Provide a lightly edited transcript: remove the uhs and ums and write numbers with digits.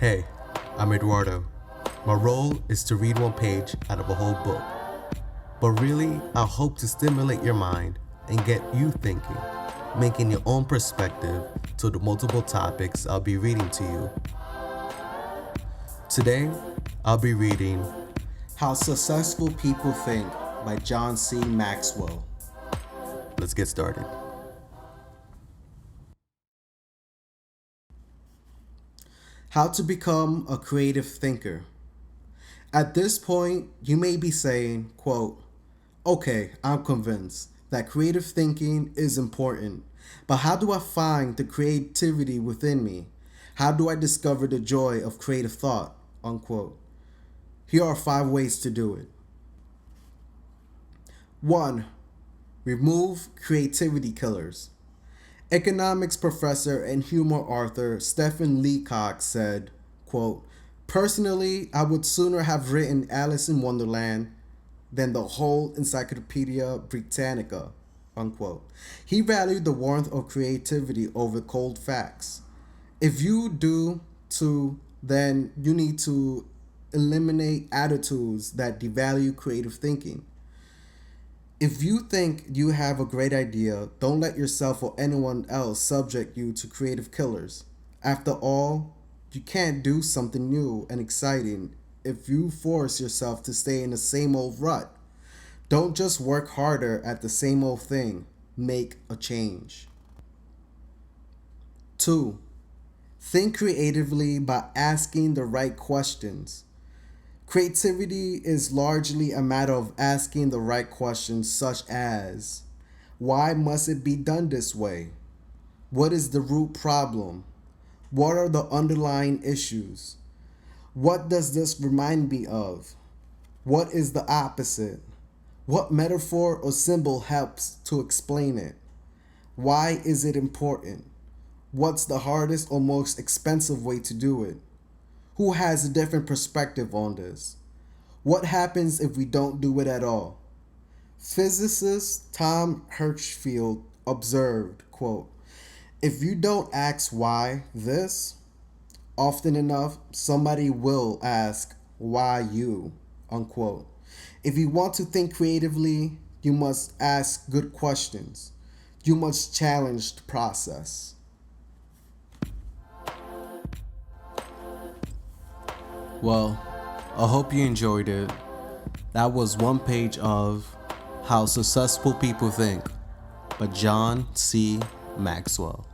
Hey, I'm Eduardo. My role is to read one page out of a whole book. But really, I hope to stimulate your mind and get you thinking, making your own perspective to the multiple topics I'll be reading to you. Today, I'll be reading How Successful People Think by John C. Maxwell. Let's get started. How to Become a Creative Thinker. At this point, you may be saying, quote, okay, I'm convinced that creative thinking is important, but how do I find the creativity within me? How do I discover the joy of creative thought? Unquote. Here are 5 ways to do it. 1. Remove creativity killers. Economics professor and humor author Stephen Leacock said, quote, personally, I would sooner have written Alice in Wonderland than the whole Encyclopedia Britannica, unquote. He valued the warmth of creativity over cold facts. If you do too, then you need to eliminate attitudes that devalue creative thinking. If you think you have a great idea, don't let yourself or anyone else subject you to creative killers. After all, you can't do something new and exciting if you force yourself to stay in the same old rut. Don't just work harder at the same old thing. Make a change. 2. Think creatively by asking the right questions. Creativity is largely a matter of asking the right questions, such as, why must it be done this way? What is the root problem? What are the underlying issues? What does this remind me of? What is the opposite? What metaphor or symbol helps to explain it? Why is it important? What's the hardest or most expensive way to do it? Who has a different perspective on this? What happens if we don't do it at all? Physicist Tom Hirschfeld observed, quote, if you don't ask why this, often enough, somebody will ask why you, unquote. If you want to think creatively, you must ask good questions. You must challenge the process. Well, I hope you enjoyed it. That was one page of How Successful People Think by John C. Maxwell.